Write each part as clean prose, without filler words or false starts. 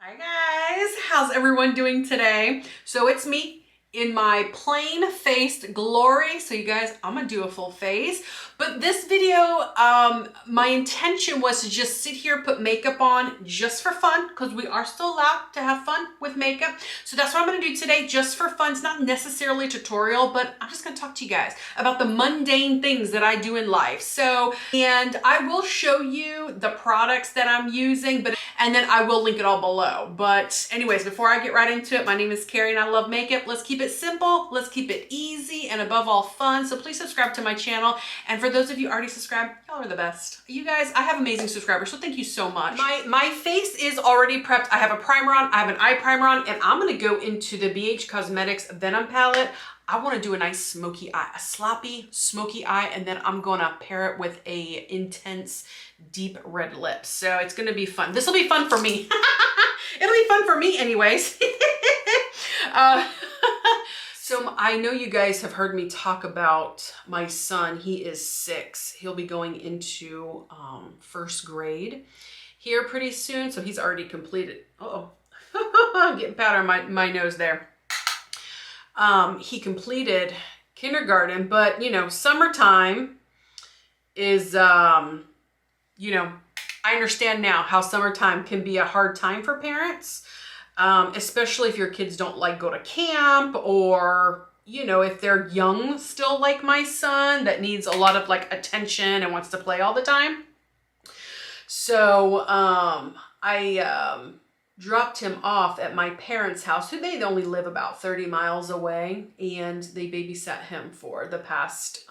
Hi guys, how's everyone doing today? So it's me in my plain faced glory. So you guys, I'm gonna do a full face, but this video, my intention was to just sit here, put makeup on just for fun, because we are still allowed to have fun with makeup. So that's what I'm gonna do today, just for fun. It's not necessarily a tutorial, but I'm just gonna talk to you guys about the mundane things that I do in life. So, and I will show you the products that I'm using, and then I will link it all below. But anyways, before I get right into it, my name is Carrie and I love makeup. Let's keep it simple, let's keep it easy, and above all fun. So please subscribe to my channel. And for those of you already subscribed, y'all are the best. You guys, I have amazing subscribers, so thank you so much. My face is already prepped. I have a primer on, I have an eye primer on, and I'm gonna go into the BH Cosmetics Venom palette. I want to do a nice smoky eye, a sloppy smoky eye, and then I'm gonna pair it with a intense deep red lip. So it's gonna be fun. This will be fun for me. It'll be fun for me anyways. So I know you guys have heard me talk about my son. He is 6. He'll be going into first grade here pretty soon. So he's already completed. Uh-oh, I'm getting powder on my nose there. He completed kindergarten, but you know, summertime is, you know, I understand now how summertime can be a hard time for parents, especially if your kids don't like go to camp, or, you know, if they're young still like my son that needs a lot of like attention and wants to play all the time. So, I dropped him off at my parents' house, who they only live about 30 miles away, and they babysat him for the past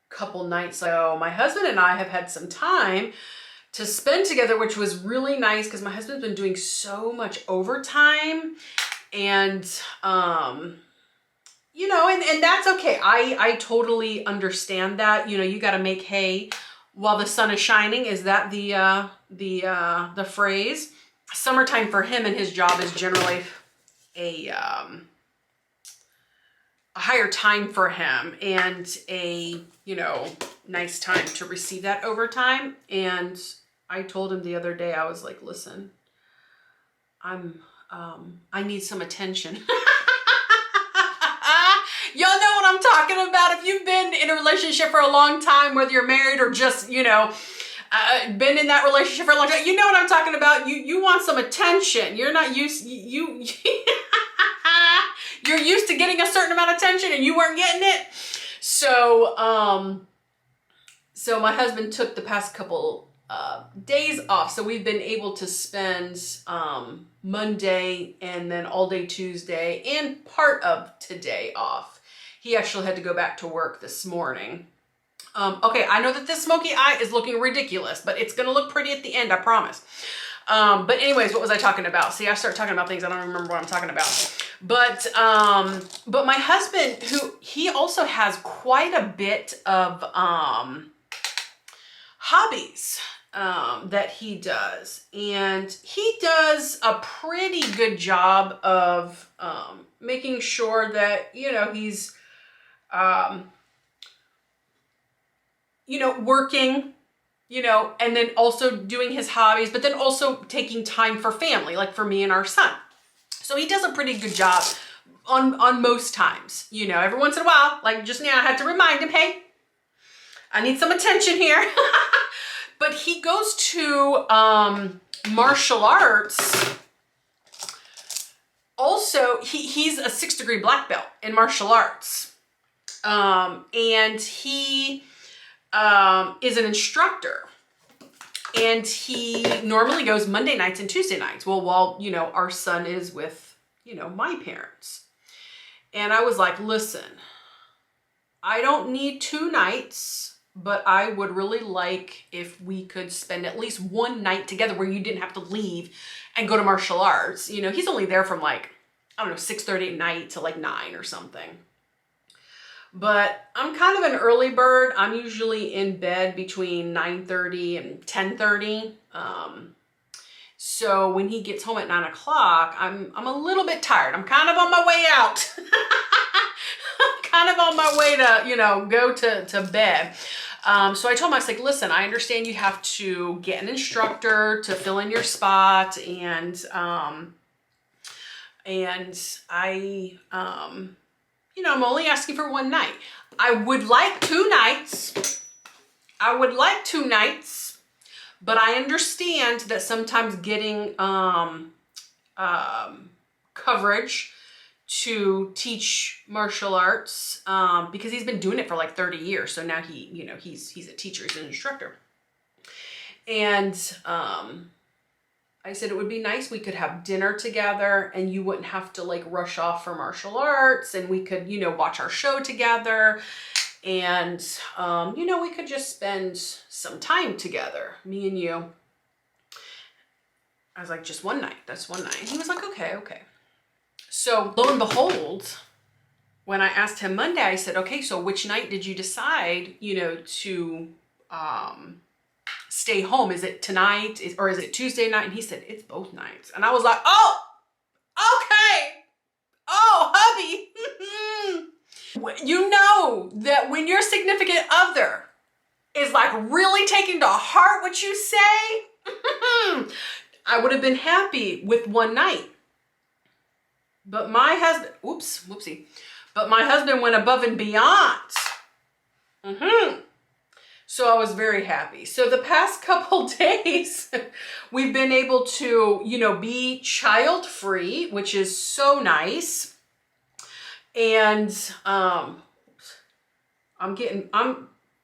couple nights. So my husband and I have had some time to spend together, which was really nice because my husband's been doing so much overtime, and you know, and that's okay. I totally understand that. You know, you got to make hay while the sun is shining. Is that the phrase? Summertime for him and his job is generally a higher time for him, and a, you know, nice time to receive that overtime. And I told him the other day, I was like, listen, I need some attention. Y'all know what I'm talking about. If you've been in a relationship for a long time, whether you're married or just, you know, been in that relationship for a long time, you know what I'm talking about. You want some attention. You're not used, you're used to getting a certain amount of attention and you weren't getting it. So, so my husband took the past couple days off. So we've been able to spend Monday and then all day Tuesday and part of today off. He actually had to go back to work this morning. Okay, I know that this smoky eye is looking ridiculous, but it's gonna look pretty at the end, I promise. But anyways, what was I talking about? See, I start talking about things I don't remember what I'm talking about. But my husband, he also has quite a bit of hobbies that he does, and he does a pretty good job of making sure that, you know, he's you know, working, you know, and then also doing his hobbies, but then also taking time for family, like for me and our son. So he does a pretty good job on most times, you know. Every once in a while, like just now, I had to remind him, hey, I need some attention here. But he goes to martial arts. Also, he's a 6th-degree black belt in martial arts. And he is an instructor. And he normally goes Monday nights and Tuesday nights. Well, while, you know, our son is with, you know, my parents. And I was like, listen, I don't need 2 nights, but I would really like if we could spend at least 1 night together where you didn't have to leave and go to martial arts. You know, he's only there from like, I don't know, 6:30 at night to like 9 or something. But I'm kind of an early bird. I'm usually in bed between 9:30 and 10:30. So when he gets home at 9 o'clock, I'm a little bit tired. I'm kind of on my way out. I'm kind of on my way to, you know, go to bed. So I told him, I was like, listen, I understand you have to get an instructor to fill in your spot, and I, you know, I'm only asking for one night. I would like 2 nights. I would like 2 nights, but I understand that sometimes getting coverage to teach martial arts, because he's been doing it for like 30 years. So now he, you know, he's a teacher, he's an instructor. And I said it would be nice, we could have dinner together and you wouldn't have to like rush off for martial arts, and we could, you know, watch our show together, and you know, we could just spend some time together, me and you. I was like, just one night, that's one night. And he was like, okay, okay. So lo and behold, when I asked him Monday, I said, okay, so which night did you decide, you know, to stay home? Is it tonight or is it Tuesday night? And he said, it's both nights. And I was like, oh, okay. Oh, hubby. You know that when your significant other is like really taking to heart what you say, I would have been happy with one night. But my husband, whoopsie. But my husband went above and beyond. So I was very happy. So the past couple days, we've been able to, you know, be child-free, which is so nice. And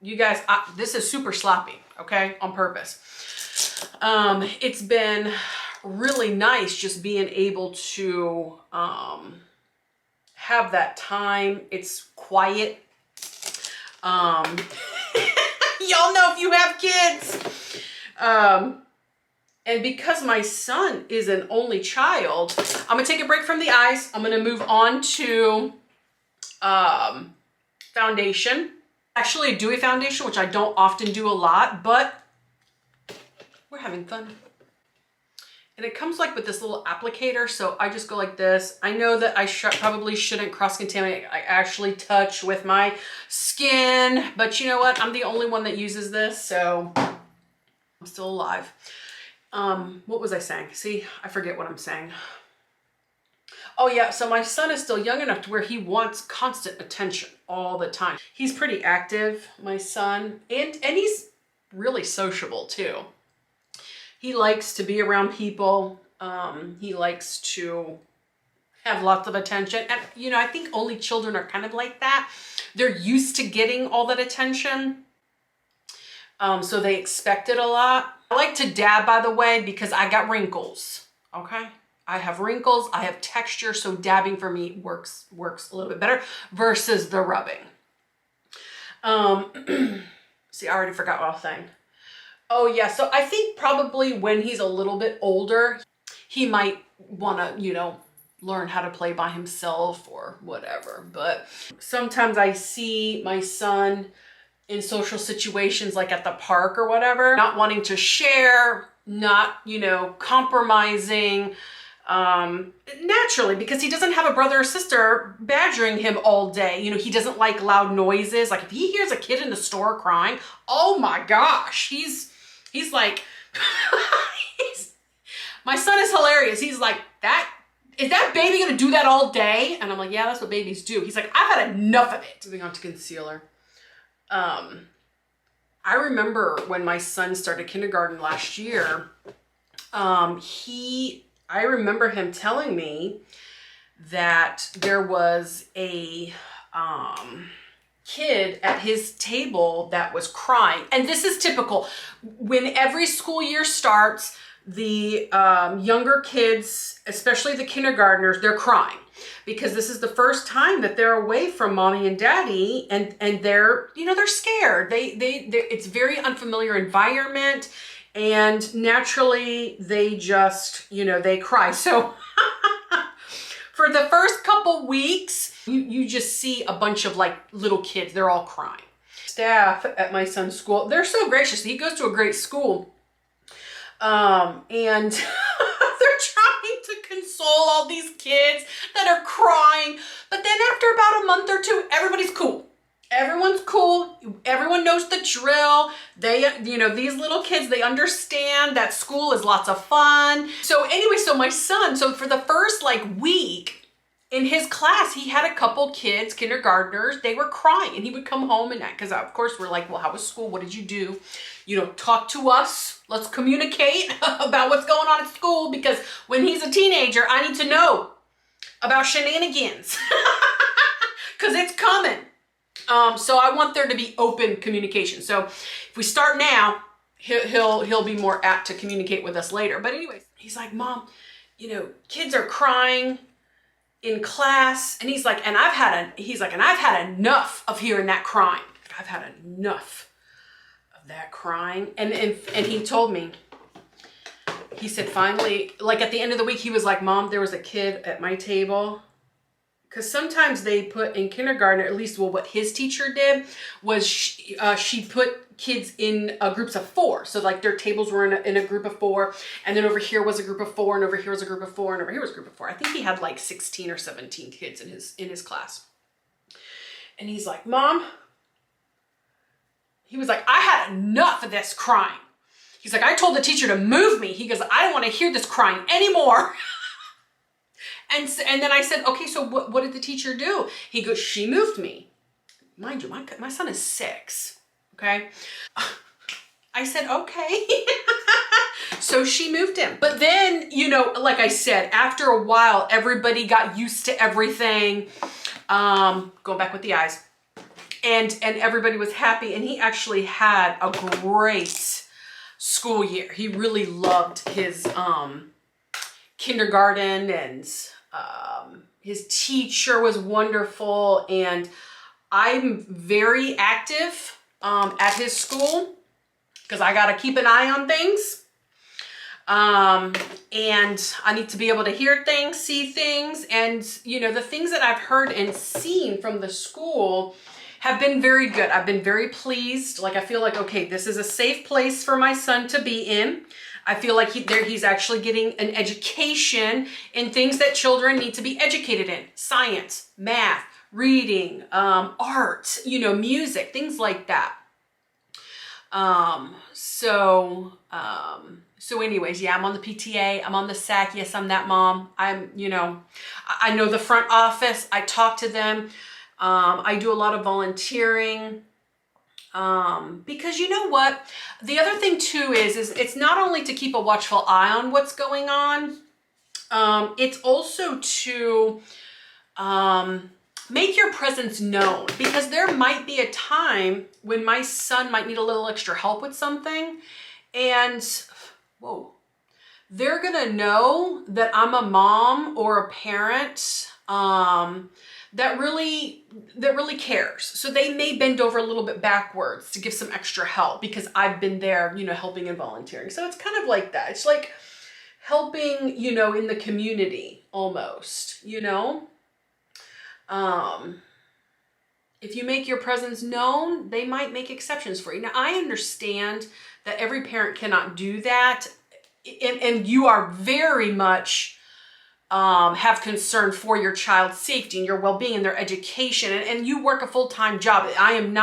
you guys, this is super sloppy, okay, on purpose. It's been really nice just being able to have that time. It's quiet. Y'all know if you have kids. And because my son is an only child, I'm gonna take a break from the eyes. I'm gonna move on to foundation. Actually a dewy foundation, which I don't often do a lot, but we're having fun. And it comes like with this little applicator, so I just go like this. I know that I probably shouldn't cross-contaminate. I actually touch with my skin, but you know what? I'm the only one that uses this, so I'm still alive. What was I saying? See, I forget what I'm saying. Oh yeah, so my son is still young enough to where he wants constant attention all the time. He's pretty active, my son, and he's really sociable too. He likes to be around people. He likes to have lots of attention. And, you know, I think only children are kind of like that. They're used to getting all that attention. So they expect it a lot. I like to dab, by the way, because I got wrinkles, okay? I have wrinkles, I have texture, so dabbing for me works a little bit better versus the rubbing. See, I already forgot what I was saying. Oh yeah, so I think probably when he's a little bit older, he might want to, you know, learn how to play by himself or whatever. But sometimes I see my son in social situations like at the park or whatever, not wanting to share, not, you know, compromising, naturally, because he doesn't have a brother or sister badgering him all day. You know, he doesn't like loud noises. Like if he hears a kid in the store crying, oh my gosh, he's like, my son is hilarious. He's like, is that baby gonna do that all day? And I'm like, yeah, that's what babies do. He's like, I've had enough of it. Moving on to concealer. I remember when my son started kindergarten last year, I remember him telling me that there was a kid at his table that was crying. And this is typical. When every school year starts, the younger kids, especially the kindergartners, they're crying because this is the first time that they're away from mommy and daddy, and they're, you know, they're scared. It's very unfamiliar environment, and naturally they just, you know, they cry. So for the first couple weeks, you just see a bunch of like little kids, they're all crying. Staff at my son's school, they're so gracious. He goes to a great school. And they're trying to console all these kids that are crying. But then after about a month or two, everybody's cool. Everyone's cool. Everyone knows the drill. They, you know, these little kids, they understand that school is lots of fun. So anyway, so my son, so for the first like week in his class, he had a couple kids, kindergartners, they were crying, and he would come home and because of course we're like, well, how was school? What did you do? You know, talk to us. Let's communicate about what's going on at school, because when he's a teenager, I need to know about shenanigans because it's coming. So I want there to be open communication. So if we start now, he'll be more apt to communicate with us later. But anyways, he's like, Mom, you know, kids are crying in class, and he's like, and I've had enough of hearing that crying. I've had enough of that crying. And he told me, he said finally, like at the end of the week, he was like, Mom, there was a kid at my table. Because sometimes they put in kindergarten, or at least, well, what his teacher did was she put kids in groups of 4. So like their tables were in a group of 4, and then over here was a group of 4, and over here was a group of 4, and over here was a group of 4. I think he had like 16 or 17 kids in his class. And he's like, Mom, he was like, I had enough of this crying. He's like, I told the teacher to move me. He goes, I don't want to hear this crying anymore. And then I said, okay, so what did the teacher do? He goes, she moved me. Mind you, my son is 6, okay? I said, okay. So she moved him. But then, you know, like I said, after a while, everybody got used to everything. Going back with the eyes. And everybody was happy. And he actually had a great school year. He really loved his kindergarten, and his teacher was wonderful, and I'm very active at his school because I got to keep an eye on things, and I need to be able to hear things, see things, and you know, the things that I've heard and seen from the school have been very good. I've been very pleased. Like, I feel like, okay, this is a safe place for my son to be in. I feel like he's actually getting an education in things that children need to be educated in. Science, math, reading, art, you know, music, things like that. So anyways, yeah, I'm on the PTA, I'm on the SAC. Yes, I'm that mom. You know, I know the front office. I talk to them. I do a lot of volunteering. Because you know what, the other thing too is it's not only to keep a watchful eye on what's going on, it's also to make your presence known, because there might be a time when my son might need a little extra help with something, and whoa, they're gonna know that I'm a mom or a parent that really cares. So they may bend over a little bit backwards to give some extra help because I've been there, you know, helping and volunteering. So it's kind of like that. It's like helping, you know, in the community almost, you know. If you make your presence known, they might make exceptions for you. Now, I understand that every parent cannot do that, and you are very much have concern for your child's safety and your well-being and their education, and you work a full-time job. I'm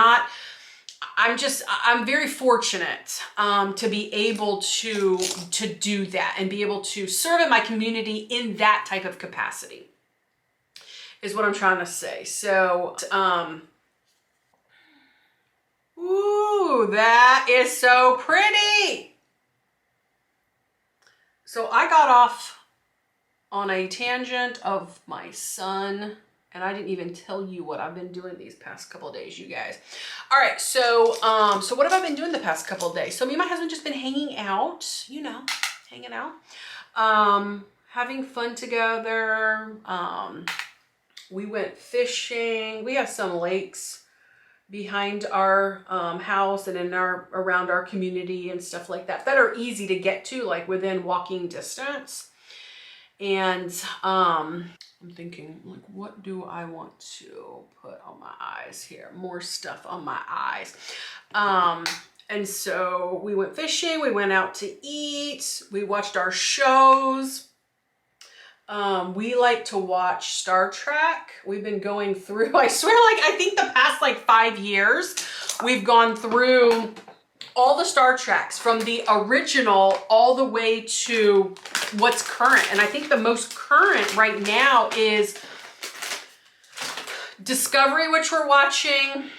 very fortunate to be able to do that and be able to serve in my community in that type of capacity, is what I'm trying to say. So, ooh, that is so pretty. So I got off on a tangent of my son, and I didn't even tell you what I've been doing these past couple of days, you guys. All right, so what have I been doing the past couple of days? So me and my husband just been hanging out, you know, hanging out, having fun together. We went fishing. We have some lakes behind our house and around our community and stuff like that are easy to get to, like within walking distance. And I'm thinking, like, what do I want to put on my eyes here? More stuff on my eyes. And so we went fishing, we went out to eat, we watched our shows. We like to watch Star Trek. We've been going through, I swear, like, I think the past like 5 years, we've gone through all the Star Treks from the original all the way to what's current. And I think the most current right now is Discovery, which we're watching,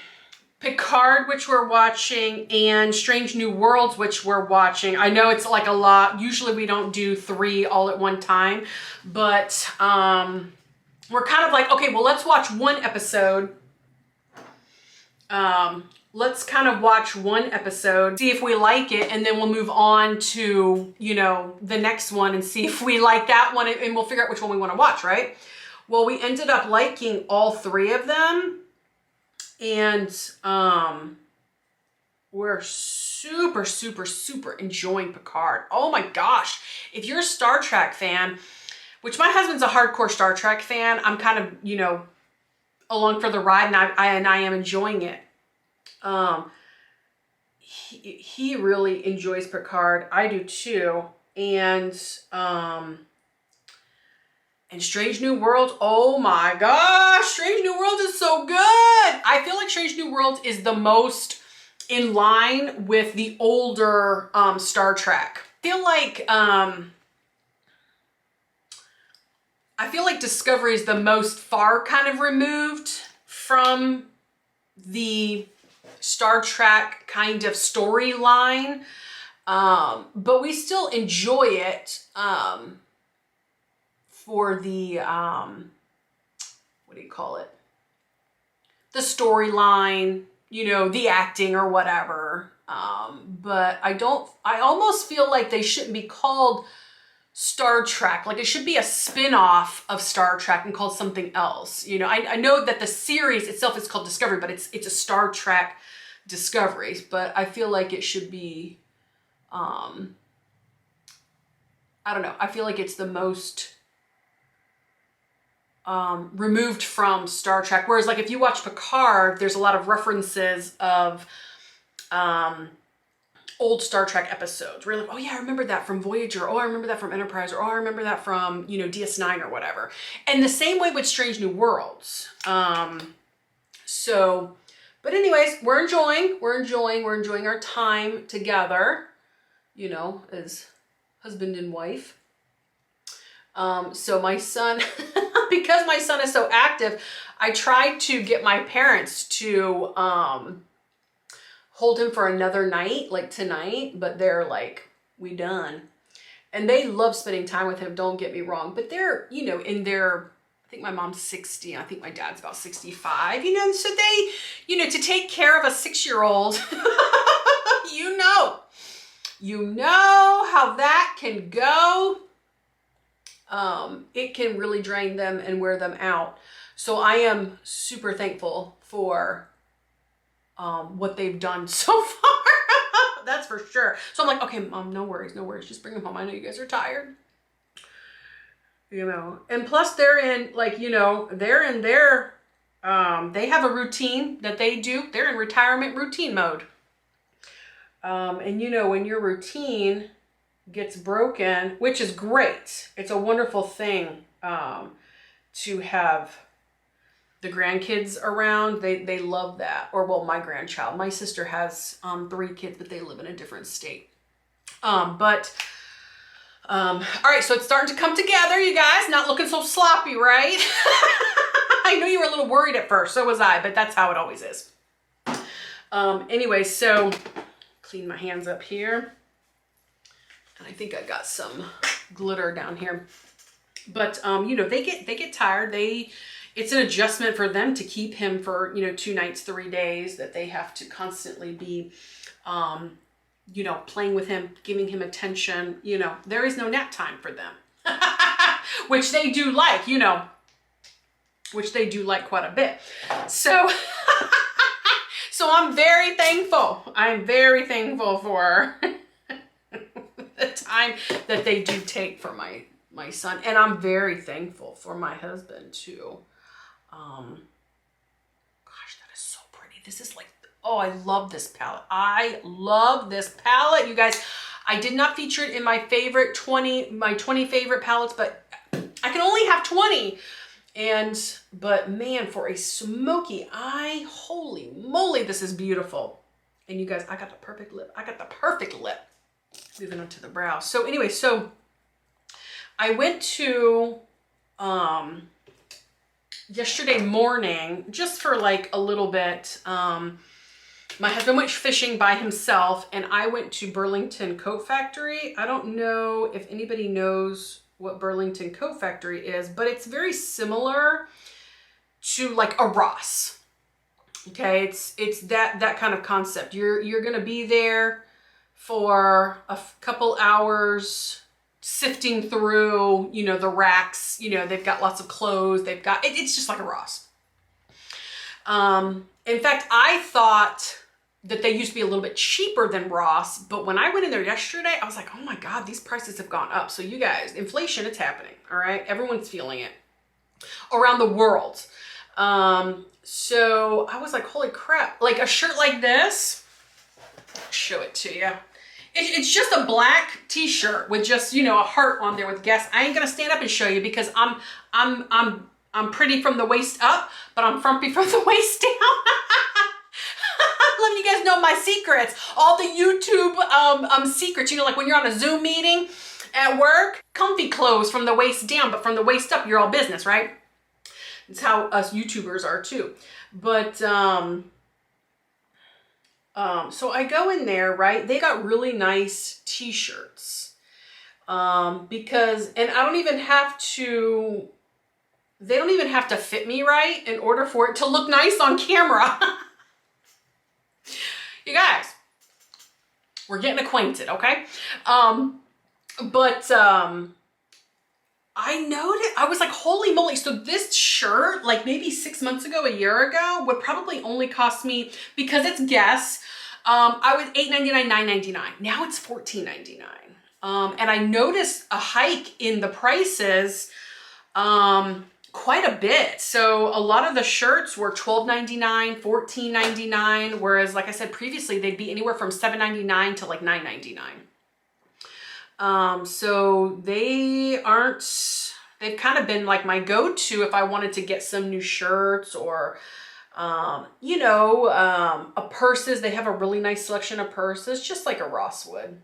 Picard, which we're watching, and Strange New Worlds, which we're watching. I know it's like a lot. Usually we don't do 3 all at one time, but we're kind of like, okay, well, let's watch one episode. Let's kind of watch one episode, see if we like it, and then we'll move on to, you know, the next one and see if we like that one, and we'll figure out which one we want to watch, right? Well, we ended up liking all 3 of them, and we're super, super, super enjoying Picard. Oh my gosh. If you're a Star Trek fan, which my husband's a hardcore Star Trek fan, I'm kind of, you know, along for the ride, and I am enjoying it. He really enjoys Picard. I do too. And Strange New World, oh my gosh, Strange New World is so good. I feel like Strange New World is the most in line with the older Star Trek. I feel like Discovery is the most far kind of removed from the Star Trek kind of storyline, but we still enjoy it for the what do you call it, the storyline, you know, the acting or whatever, but I almost feel like they shouldn't be called Star Trek. Like, it should be a spin-off of Star Trek and called something else. You know, I know that the series itself is called Discovery, but it's a Star Trek Discovery, but I feel like it should be, I don't know, I feel like it's the most removed from Star Trek. Whereas, like, if you watch Picard, there's a lot of references of old Star Trek episodes where you're like, oh yeah, I remember that from Voyager. Oh, I remember that from Enterprise. Or oh, I remember that from, you know, DS9 or whatever. And the same way with Strange New Worlds. But anyways, we're enjoying our time together, you know, as husband and wife. So my son, because my son is so active, I tried to get my parents to hold him for another night, like tonight, but they're like, we done. And they love spending time with him, don't get me wrong, but they're, you know, in their, I think my mom's 60, I think my dad's about 65, you know, so they, you know, to take care of a 6-year-old, you know how that can go. It can really drain them and wear them out. So I am super thankful for what they've done so far. That's for sure. So I'm like, okay, Mom, no worries. Just bring them home. I know you guys are tired. You know, and plus they're in, like, you know, they're in their, they have a routine that they do. They're in retirement routine mode. And you know, when your routine gets broken, which is great, it's a wonderful thing to have the grandkids around. They love that. Or, well, my grandchild, my sister has 3 kids, but they live in a different state. All right, so it's starting to come together, you guys. Not looking so sloppy, right? I know you were a little worried at first, so was I, but that's how it always is. Anyway, so clean my hands up here. And I think I got some glitter down here. But you know, they get tired. It's an adjustment for them to keep him for, you know, 2 nights, 3 days, that they have to constantly be you know, playing with him, giving him attention. You know, there is no nap time for them. Which they do like, you know, which they do like quite a bit. So so I'm very thankful. I'm very thankful for the time that they do take for my son. And I'm very thankful for my husband too. Gosh, that is so pretty. This is like, oh, I love this palette. I love this palette, you guys. I did not feature it in my favorite 20 favorite palettes, but I can only have 20. But man, for a Smokey, holy moly, this is beautiful. And you guys, I got the perfect lip. I got the perfect lip. Moving on to the brow. So anyway, so I went to, yesterday morning, just for like a little bit. My husband went fishing by himself and I went to Burlington Coat Factory. I don't know if anybody knows what Burlington Coat Factory is, but it's very similar to like a Ross. Okay, it's that kind of concept. You're gonna be there for a couple hours sifting through, you know, the racks. You know, they've got lots of clothes. They've got it's just like a Ross. In fact, I thought that they used to be a little bit cheaper than Ross, but when I went in there yesterday, I was like, oh my God, these prices have gone up. So you guys, inflation, it's happening, all right? Everyone's feeling it around the world. So I was like, holy crap, like a shirt like this, I'll show it to you. It's just a black t-shirt with just, you know, a heart on there with guess. I ain't gonna stand up and show you because I'm pretty from the waist up, but I'm frumpy from the waist down. Letting you guys know my secrets, all the YouTube secrets, you know, like when you're on a Zoom meeting at work, comfy clothes from the waist down, but from the waist up, you're all business, right? It's how us YouTubers are too. But, so I go in there, right? They got really nice t-shirts, because, and I don't even have to, they don't even have to fit me right in order for it to look nice on camera. You guys, we're getting acquainted, okay? I noticed, I was like, holy moly. So this shirt, like maybe 6 months ago, a year ago, would probably only cost me, because it's Guess, I was $8.99, $9.99. Now it's $14.99. And I noticed a hike in the prices, quite a bit. So a lot of the shirts were $12.99, $14.99, whereas like I said previously, they'd be anywhere from $7.99 to like $9.99. So they've kind of been like my go-to if I wanted to get some new shirts or, you know, purses. They have a really nice selection of purses, just like a Ross would.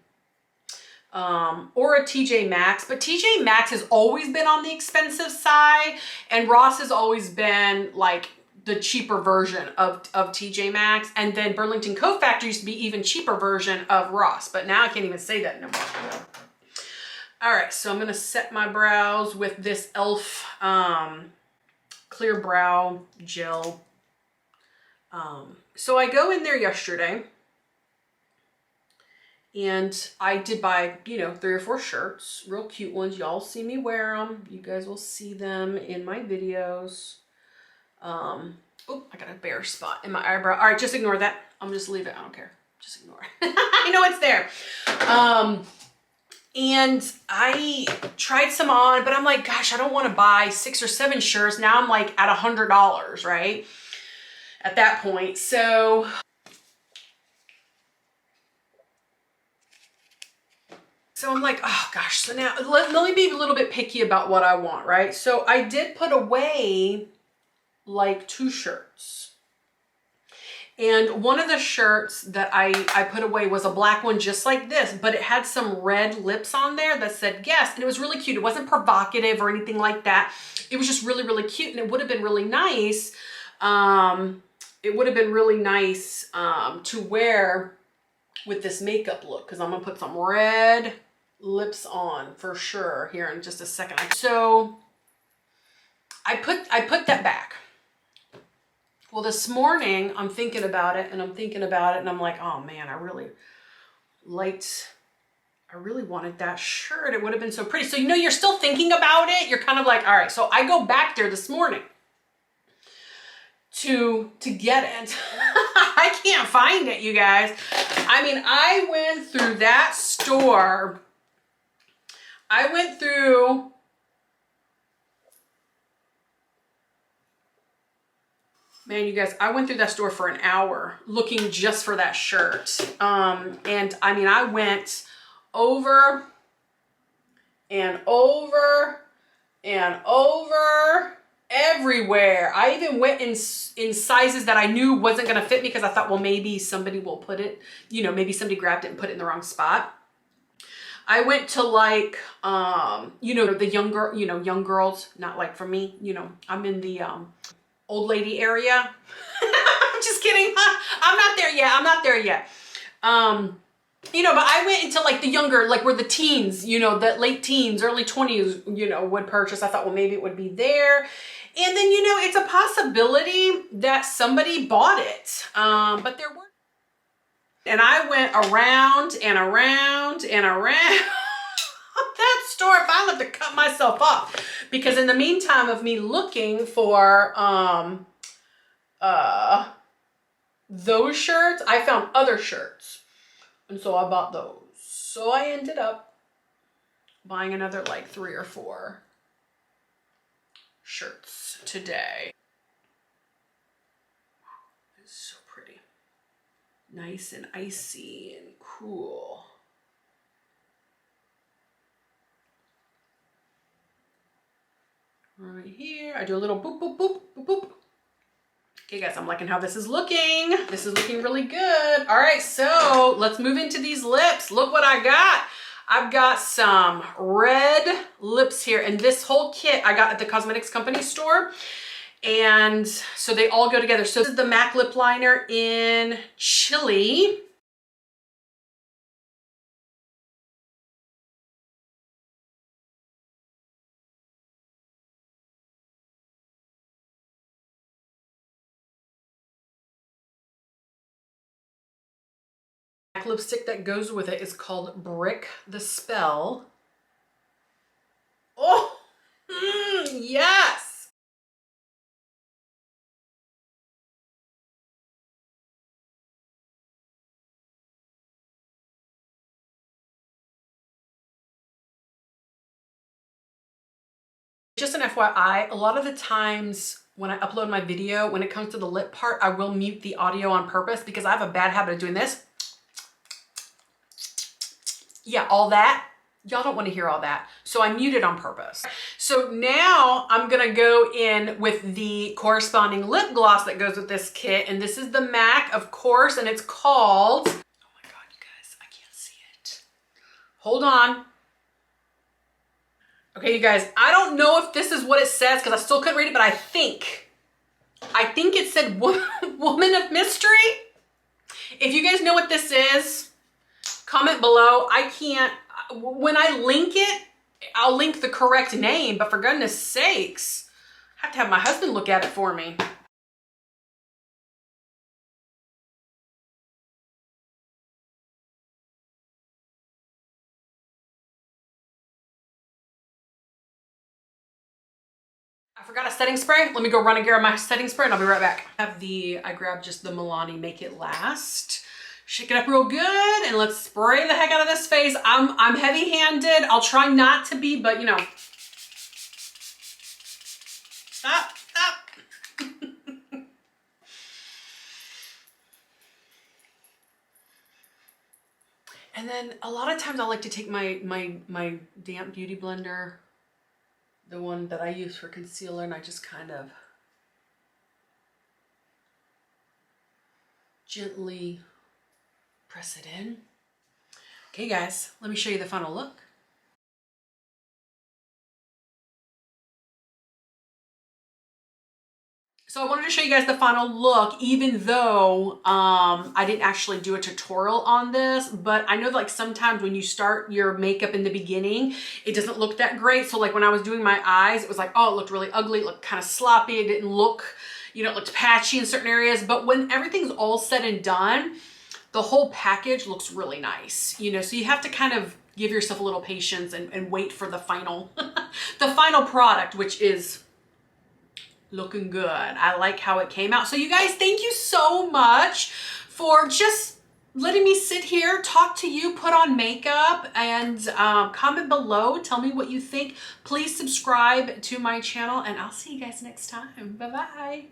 Or a TJ Maxx, but TJ Maxx has always been on the expensive side and Ross has always been like the cheaper version of TJ Maxx, and then Burlington Coat Factory used to be even cheaper version of Ross, but now I can't even say that no more. All right, so I'm gonna set my brows with this e.l.f. Clear Brow Gel. So I go in there yesterday and I did buy, you know, 3 or 4 shirts, real cute ones. Y'all see me wear them. You guys will see them in my videos. Oh, I got a bare spot in my eyebrow. All right, just ignore that. I'm just leave it. I don't care. Just ignore it. I know it's there. And I tried some on, but I'm like, gosh, I don't want to buy 6 or 7 shirts. Now I'm like at $100, right? At that point. So I'm like, oh gosh, so now let me be a little bit picky about what I want, right? So I did put away like 2 shirts. And one of the shirts that I put away was a black one just like this, but it had some red lips on there that said Guess, and it was really cute. It wasn't provocative or anything like that. It was just really, really cute, and it would have been really nice. It would have been really nice to wear with this makeup look, because I'm gonna put some red lips on for sure here in just a second. So I put that back. Well, this morning I'm thinking about it and I'm like, oh man, I really wanted that shirt. It would have been so pretty. So, you know, you're still thinking about it. You're kind of like, all right, so I go back there this morning to get it. I can't find it, you guys. I mean, I went through that store. Man, you guys, I went through that store for an hour looking just for that shirt. And I mean, I went over and over and over everywhere. I even went in sizes that I knew wasn't gonna fit me because I thought, well, maybe somebody will put it, you know, maybe somebody grabbed it and put it in the wrong spot. I went to like, you know, the young girls, not like for me, you know, I'm in the old lady area. I'm just kidding. I'm not there yet. I'm not there yet. You know, but I went into like the younger, like where the teens, you know, the late teens, early 20s, you know, would purchase. I thought, well, maybe it would be there. And then, you know, it's a possibility that somebody bought it. But there were. And I went around and around and around that store. I finally had to cut myself off because in the meantime of me looking for those shirts, I found other shirts. And so I bought those. So I ended up buying another like 3 or 4 shirts today. It's so pretty. Nice and icy and cool. Right here, I do a little boop, boop, boop, boop, boop. Okay guys, I'm liking how this is looking. This is looking really good. All right, so let's move into these lips. Look what I got. I've got some red lips here, and this whole kit I got at the cosmetics company store. And so they all go together. So this is the MAC lip liner in Chili. Lipstick that goes with it is called Brick the Spell. Oh, yes. Just an FYI, a lot of the times when I upload my video, when it comes to the lip part, I will mute the audio on purpose because I have a bad habit of doing this. Yeah, all that. Y'all don't want to hear all that. So I mute it on purpose. So now I'm going to go in with the corresponding lip gloss that goes with this kit. And this is the MAC, of course, and it's called... Oh my God, you guys, I can't see it. Hold on. Okay, you guys, I don't know if this is what it says because I still couldn't read it, but I think it said Woman of Mystery. If you guys know what this is, comment below. I can't, when I link it, I'll link the correct name, but for goodness sakes, I have to have my husband look at it for me. I forgot a setting spray. Let me go run and grab my setting spray and I'll be right back. I grabbed just the Milani Make It Last. Shake it up real good and let's spray the heck out of this face. I'm heavy-handed. I'll try not to be, but you know. Stop. And then a lot of times I like to take my damp beauty blender, the one that I use for concealer, and I just kind of gently press it in. Okay guys, let me show you the final look. So I wanted to show you guys the final look, even though I didn't actually do a tutorial on this, but I know that like sometimes when you start your makeup in the beginning, it doesn't look that great. So like when I was doing my eyes, it was like, oh, it looked really ugly. It looked kind of sloppy. It didn't look, you know, it looked patchy in certain areas. But when everything's all said and done, the whole package looks really nice, you know, so you have to kind of give yourself a little patience and wait for the final, the final product, which is looking good. I like how it came out. So you guys, thank you so much for just letting me sit here, talk to you, put on makeup, and comment below. Tell me what you think. Please subscribe to my channel, and I'll see you guys next time. Bye-bye.